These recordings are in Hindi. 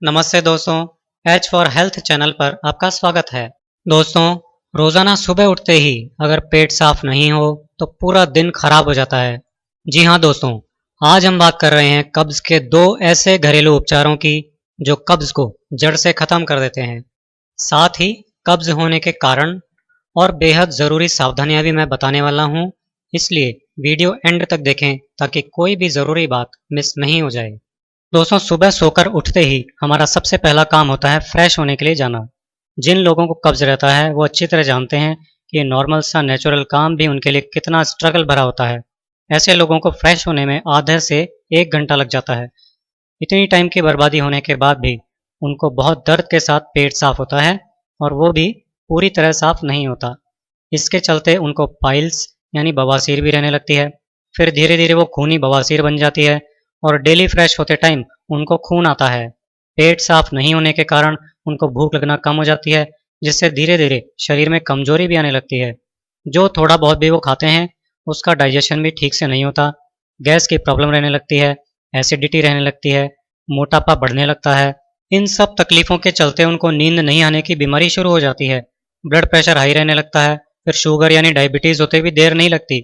नमस्ते दोस्तों, एच फॉर हेल्थ चैनल पर आपका स्वागत है। दोस्तों, रोजाना सुबह उठते ही अगर पेट साफ नहीं हो तो पूरा दिन खराब हो जाता है। जी हाँ दोस्तों, आज हम बात कर रहे हैं कब्ज के दो ऐसे घरेलू उपचारों की जो कब्ज को जड़ से खत्म कर देते हैं। साथ ही कब्ज होने के कारण और बेहद ज़रूरी सावधानियां भी मैं बताने वाला हूँ, इसलिए वीडियो एंड तक देखें ताकि कोई भी ज़रूरी बात मिस नहीं हो जाए। दोस्तों, सुबह सोकर उठते ही हमारा सबसे पहला काम होता है फ्रेश होने के लिए जाना। जिन लोगों को कब्ज रहता है वो अच्छी तरह जानते हैं कि ये नॉर्मल सा नेचुरल काम भी उनके लिए कितना स्ट्रगल भरा होता है। ऐसे लोगों को फ्रेश होने में आधे से 1 घंटा लग जाता है। इतनी टाइम की बर्बादी होने के बाद भी उनको बहुत दर्द के साथ पेट साफ होता है और वो भी पूरी तरह साफ नहीं होता। इसके चलते उनको पाइल्स यानी बवासीर भी रहने लगती है। फिर धीरे धीरे वो खूनी बवासीर बन जाती है और डेली फ्रेश होते टाइम उनको खून आता है। पेट साफ नहीं होने के कारण उनको भूख लगना कम हो जाती है, जिससे धीरे धीरे शरीर में कमजोरी भी आने लगती है। जो थोड़ा बहुत भी वो खाते हैं उसका डाइजेशन भी ठीक से नहीं होता। गैस की प्रॉब्लम रहने लगती है, एसिडिटी रहने लगती है, मोटापा बढ़ने लगता है। इन सब तकलीफों के चलते उनको नींद नहीं आने की बीमारी शुरू हो जाती है। ब्लड प्रेशर हाई रहने लगता है। फिर शुगर यानी डायबिटीज होते भी देर नहीं लगती।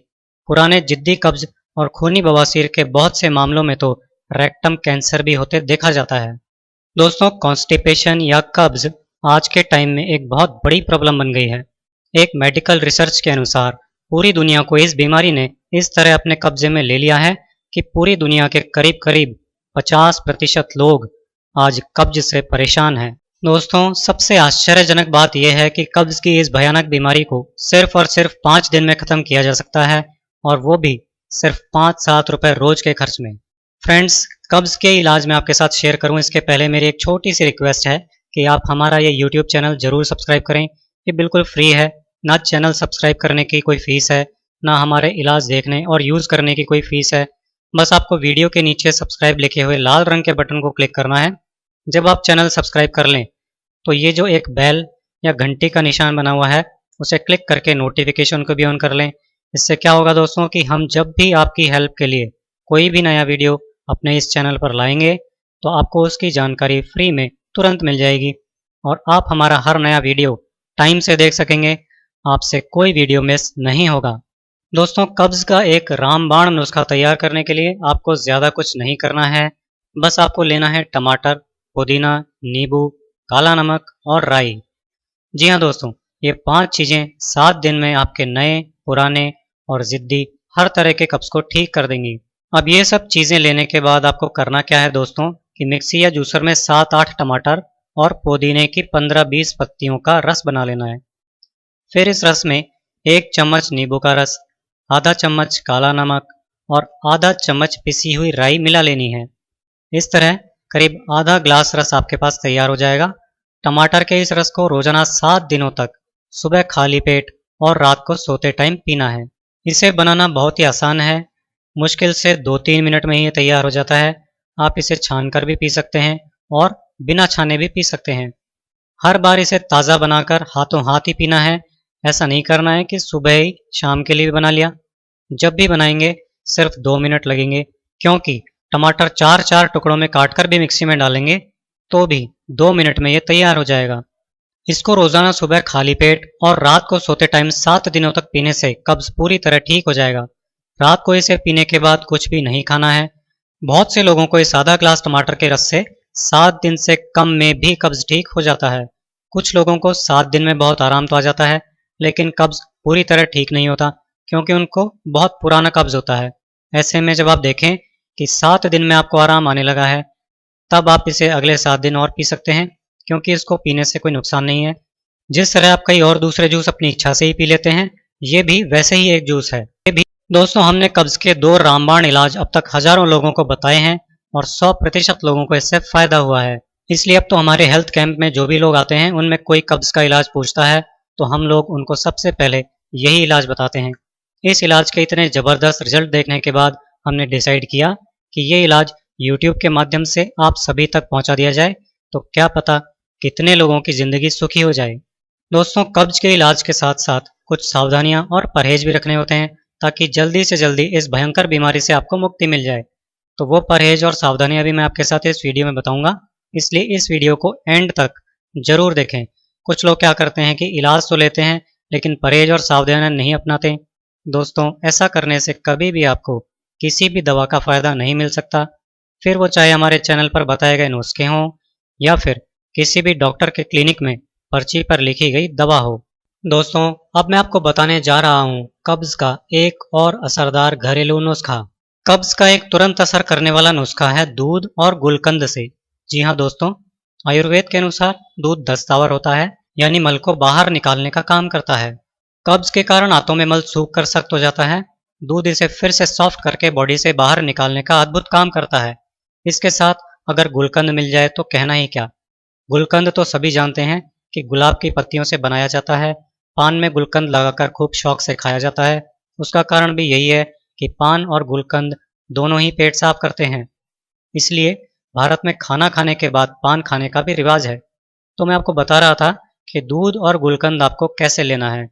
पुराने जिद्दी कब्ज और खूनी बवासीर के बहुत से मामलों में तो रेक्टम कैंसर भी होते देखा जाता है। दोस्तों, कॉन्स्टिपेशन या कब्ज आज के टाइम में एक बहुत बड़ी प्रॉब्लम बन गई है। एक मेडिकल रिसर्च के अनुसार पूरी दुनिया को इस बीमारी ने इस तरह अपने कब्जे में ले लिया है कि पूरी दुनिया के करीब करीब 50% लोग आज कब्ज से परेशान हैं। दोस्तों, सबसे आश्चर्यजनक बात यह है कि कब्ज की इस भयानक बीमारी को सिर्फ और सिर्फ 5 दिन में ख़त्म किया जा सकता है, और वो भी सिर्फ 5-7 रुपए रोज के खर्च में। फ्रेंड्स, कब्ज के इलाज में आपके साथ शेयर करूं इसके पहले मेरी एक छोटी सी रिक्वेस्ट है कि आप हमारा ये यूट्यूब चैनल जरूर सब्सक्राइब करें। ये बिल्कुल फ्री है, ना चैनल सब्सक्राइब करने की कोई फ़ीस है, ना हमारे इलाज देखने और यूज़ करने की कोई फ़ीस है। बस आपको वीडियो के नीचे सब्सक्राइब लिखे हुए लाल रंग के बटन को क्लिक करना है। जब आप चैनल सब्सक्राइब कर लें तो ये जो एक बेल या घंटी का निशान बना हुआ है उसे क्लिक करके नोटिफिकेशन को भी ऑन कर लें। इससे क्या होगा दोस्तों कि हम जब भी आपकी हेल्प के लिए कोई भी नया वीडियो अपने इस चैनल पर लाएंगे तो आपको उसकी जानकारी फ्री में तुरंत मिल जाएगी और आप हमारा हर नया वीडियो टाइम से देख सकेंगे। आपसे कोई वीडियो मिस नहीं होगा। दोस्तों, कब्ज का एक रामबाण नुस्खा तैयार करने के लिए आपको ज़्यादा कुछ नहीं करना है। बस आपको लेना है टमाटर, पुदीना, नींबू, काला नमक और राई। जी हाँ दोस्तों, ये 5 चीज़ें 7 दिन में आपके नए, पुराने और ज़िद्दी हर तरह के कब्ज को ठीक कर देंगी। अब ये सब चीज़ें लेने के बाद आपको करना क्या है दोस्तों कि मिक्सी या जूसर में 7-8 टमाटर और पुदीने की 15-20 पत्तियों का रस बना लेना है। फिर इस रस में 1 चम्मच नींबू का रस, आधा चम्मच काला नमक और आधा चम्मच पिसी हुई राई मिला लेनी है। इस तरह करीब आधा ग्लास रस आपके पास तैयार हो जाएगा। टमाटर के इस रस को रोजाना 7 दिनों तक सुबह खाली पेट और रात को सोते टाइम पीना है। इसे बनाना बहुत ही आसान है, मुश्किल से 2-3 मिनट में ही ये तैयार हो जाता है। आप इसे छानकर भी पी सकते हैं और बिना छाने भी पी सकते हैं। हर बार इसे ताज़ा बनाकर हाथों हाथ ही पीना है। ऐसा नहीं करना है कि सुबह ही शाम के लिए भी बना लिया। जब भी बनाएंगे सिर्फ 2 मिनट लगेंगे, क्योंकि टमाटर 4-4 टुकड़ों में काटकर भी मिक्सी में डालेंगे तो भी 2 मिनट में ये तैयार हो जाएगा। इसको रोजाना सुबह खाली पेट और रात को सोते टाइम 7 दिनों तक पीने से कब्ज पूरी तरह ठीक हो जाएगा। रात को इसे पीने के बाद कुछ भी नहीं खाना है। बहुत से लोगों को इस आधा ग्लास टमाटर के रस से 7 दिन से कम में भी कब्ज ठीक हो जाता है। कुछ लोगों को 7 दिन में बहुत आराम तो आ जाता है, लेकिन कब्ज पूरी तरह ठीक नहीं होता, क्योंकि उनको बहुत पुराना कब्ज होता है। ऐसे में जब आप देखें कि 7 दिन में आपको आराम आने लगा है, तब आप इसे अगले 7 दिन और पी सकते हैं, क्योंकि इसको पीने से कोई नुकसान नहीं है। जिस तरह आप कई और दूसरे जूस अपनी इच्छा से ही पी लेते हैं, ये भी वैसे ही एक जूस है। ये भी दोस्तों, हमने कब्ज के 2 रामबाण इलाज अब तक हजारों लोगों को बताए हैं और 100% लोगों को इससे फायदा हुआ है। इसलिए अब तो हमारे हेल्थ कैंप में जो भी लोग आते हैं उनमें कोई कब्ज का इलाज पूछता है तो हम लोग उनको सबसे पहले यही इलाज बताते हैं। इस इलाज के इतने ज़बरदस्त रिजल्ट देखने के बाद हमने डिसाइड किया कि ये इलाज यूट्यूब के माध्यम से आप सभी तक पहुंचा दिया जाए, तो क्या पता कितने लोगों की ज़िंदगी सुखी हो जाए। दोस्तों, कब्ज के इलाज के साथ साथ कुछ सावधानियां और परहेज भी रखने होते हैं ताकि जल्दी से जल्दी इस भयंकर बीमारी से आपको मुक्ति मिल जाए। तो वो परहेज और सावधानियां भी मैं आपके साथ इस वीडियो में बताऊंगा, इसलिए इस वीडियो को एंड तक जरूर देखें। कुछ लोग क्या करते हैं कि इलाज तो लेते हैं लेकिन परहेज और सावधानियां नहीं अपनाते। दोस्तों, ऐसा करने से कभी भी आपको किसी भी दवा का फ़ायदा नहीं मिल सकता, फिर वो चाहे हमारे चैनल पर बताए गए नुस्खे हों या फिर किसी भी डॉक्टर के क्लिनिक में पर्ची पर लिखी गई दवा हो। दोस्तों, अब मैं आपको बताने जा रहा हूँ कब्ज़ का एक और असरदार घरेलू नुस्खा। कब्ज़ का एक तुरंत असर करने वाला नुस्खा है दूध और गुलकंद से। जी हाँ दोस्तों, आयुर्वेद के अनुसार दूध दस्तावर होता है, यानी मल को बाहर निकालने का काम करता है। कब्ज़ के कारण आंतों में मल सूख कर सख्त हो जाता है। दूध इसे फिर से सॉफ्ट करके बॉडी से बाहर निकालने का अद्भुत काम करता है। इसके साथ अगर गुलकंद मिल जाए तो कहना ही क्या। गुलकंद तो सभी जानते हैं कि गुलाब की पत्तियों से बनाया जाता है। पान में गुलकंद लगाकर खूब शौक से खाया जाता है। उसका कारण भी यही है कि पान और गुलकंद दोनों ही पेट साफ करते हैं। इसलिए भारत में खाना खाने के बाद पान खाने का भी रिवाज है। तो मैं आपको बता रहा था कि दूध और गुलकंद आपको कैसे लेना है।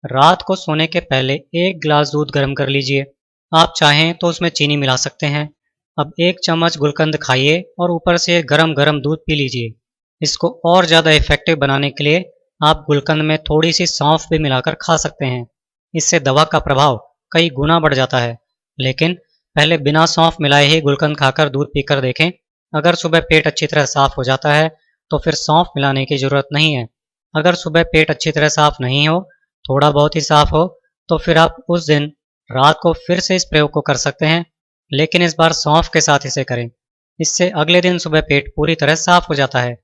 रात को सोने के पहले 1 गिलास दूध गर्म कर लीजिए। आप चाहें तो उसमें चीनी मिला सकते हैं। अब 1 चम्मच गुलकंद खाइए और ऊपर से गरम गरम दूध पी लीजिए। इसको और ज़्यादा इफेक्टिव बनाने के लिए आप गुलकंद में थोड़ी सी सौंफ भी मिलाकर खा सकते हैं। इससे दवा का प्रभाव कई गुना बढ़ जाता है। लेकिन पहले बिना सौंफ मिलाए ही गुलकंद खाकर दूध पीकर देखें। अगर सुबह पेट अच्छी तरह साफ हो जाता है तो फिर सौंफ मिलाने की ज़रूरत नहीं है। अगर सुबह पेट अच्छी तरह साफ नहीं हो, थोड़ा बहुत ही साफ हो, तो फिर आप उस दिन रात को फिर से इस प्रयोग को कर सकते हैं, लेकिन इस बार सौंफ के साथ इसे करें। इससे अगले दिन सुबह पेट पूरी तरह साफ हो जाता है।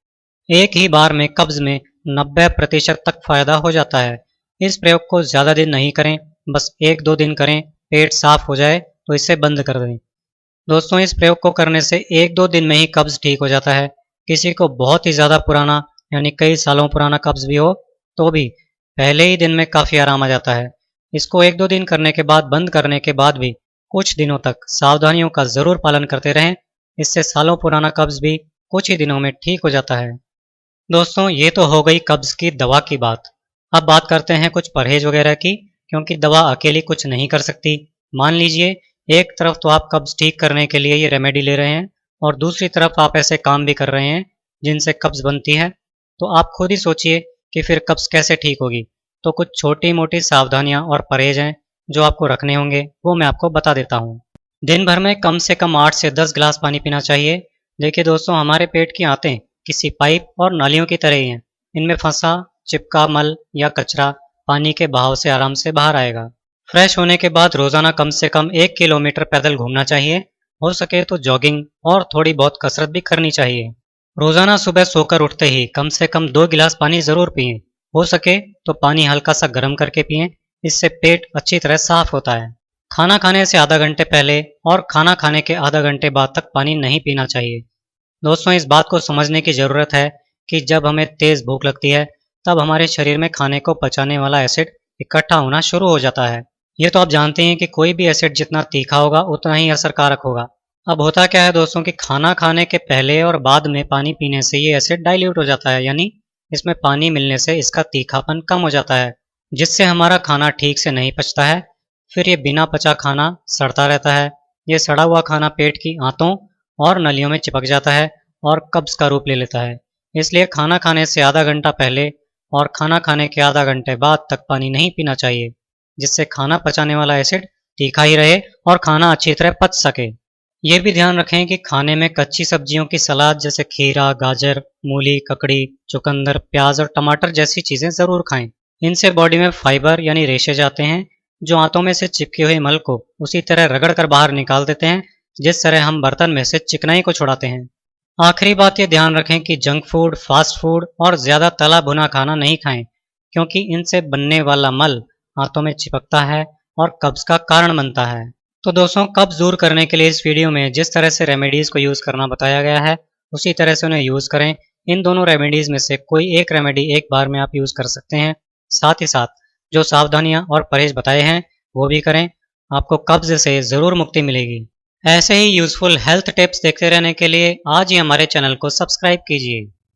एक ही बार में कब्ज में 90% तक फायदा हो जाता है। इस प्रयोग को ज़्यादा दिन नहीं करें, बस 1-2 दिन करें। पेट साफ हो जाए तो इसे बंद कर दें। दोस्तों, इस प्रयोग को करने से 1-2 दिन में ही कब्ज ठीक हो जाता है। किसी को बहुत ही ज़्यादा पुराना यानी कई सालों पुराना कब्ज भी हो तो भी पहले ही दिन में काफ़ी आराम आ जाता है। इसको 1-2 दिन करने के बाद बंद करने के बाद भी कुछ दिनों तक सावधानियों का ज़रूर पालन करते रहें। इससे सालों पुराना कब्ज भी कुछ ही दिनों में ठीक हो जाता है। दोस्तों, ये तो हो गई कब्ज़ की दवा की बात। अब बात करते हैं कुछ परहेज वगैरह की, क्योंकि दवा अकेली कुछ नहीं कर सकती। मान लीजिए एक तरफ तो आप कब्ज़ ठीक करने के लिए ये रेमेडी ले रहे हैं और दूसरी तरफ आप ऐसे काम भी कर रहे हैं जिनसे कब्ज़ बनती है, तो आप खुद ही सोचिए कि फिर कब्ज़ कैसे ठीक होगी। तो कुछ छोटी मोटी सावधानियाँ और परहेज हैं जो आपको रखने होंगे, वो मैं आपको बता देता हूँ। दिन भर में कम से कम 8 से 10 गिलास पानी पीना चाहिए। देखिए दोस्तों, हमारे पेट की आंतें किसी पाइप और नालियों की तरह ही हैं। इनमें फंसा चिपका मल या कचरा पानी के बहाव से आराम से बाहर आएगा। फ्रेश होने के बाद रोजाना कम से कम 1 किलोमीटर पैदल घूमना चाहिए। हो सके तो जॉगिंग और थोड़ी बहुत कसरत भी करनी चाहिए। रोजाना सुबह सोकर उठते ही कम से कम 2 गिलास पानी जरूर पिएं। हो सके तो पानी हल्का सा गर्म करके पिएं। इससे पेट अच्छी तरह साफ होता है। खाना खाने से आधा घंटे पहले और खाना खाने के आधा घंटे बाद तक पानी नहीं पीना चाहिए। दोस्तों, इस बात को समझने की ज़रूरत है कि जब हमें तेज़ भूख लगती है तब हमारे शरीर में खाने को पचाने वाला एसिड इकट्ठा होना शुरू हो जाता है। ये तो आप जानते हैं कि कोई भी एसिड जितना तीखा होगा उतना ही असरकारक होगा। अब होता क्या है दोस्तों कि खाना खाने के पहले और बाद में पानी पीने से ये एसिड डाइल्यूट हो जाता है, यानी इसमें पानी मिलने से इसका तीखापन कम हो जाता है, जिससे हमारा खाना ठीक से नहीं पचता है। फिर ये बिना पचा खाना सड़ता रहता है। ये सड़ा हुआ खाना पेट की आंतों और नलियों में चिपक जाता है और कब्ज़ का रूप ले लेता है। इसलिए खाना खाने से आधा घंटा पहले और खाना खाने के आधा घंटे बाद तक पानी नहीं पीना चाहिए, जिससे खाना पचाने वाला एसिड तीखा ही रहे और खाना अच्छी तरह पच सके। ये भी ध्यान रखें कि खाने में कच्ची सब्जियों की सलाद जैसे खीरा, गाजर, मूली, ककड़ी, चुकंदर, प्याज और टमाटर जैसी चीज़ें ज़रूर खाएं। इनसे बॉडी में फाइबर यानी रेशे जाते हैं जो आंतों में से चिपके हुए मल को उसी तरह रगड़ कर बाहर निकाल देते हैं जिस तरह हम बर्तन में से चिकनाई को छुड़ाते हैं। आखिरी बात ये ध्यान रखें कि जंक फूड, फास्ट फूड और ज़्यादा तला भुना खाना नहीं खाएं, क्योंकि इनसे बनने वाला मल आंतों में चिपकता है और कब्ज़ का कारण बनता है। तो दोस्तों, कब्ज़ दूर करने के लिए इस वीडियो में जिस तरह से रेमेडीज़ को यूज़ करना बताया गया है उसी तरह से उन्हें यूज़ करें। इन दोनों रेमेडीज़ में से कोई एक रेमेडी एक बार में आप यूज़ कर सकते हैं। साथ ही साथ जो सावधानियाँ और परहेज बताए हैं वो भी करें। आपको कब्ज़ से ज़रूर मुक्ति मिलेगी। ऐसे ही यूज़फुल हेल्थ टिप्स देखते रहने के लिए आज ही हमारे चैनल को सब्सक्राइब कीजिए।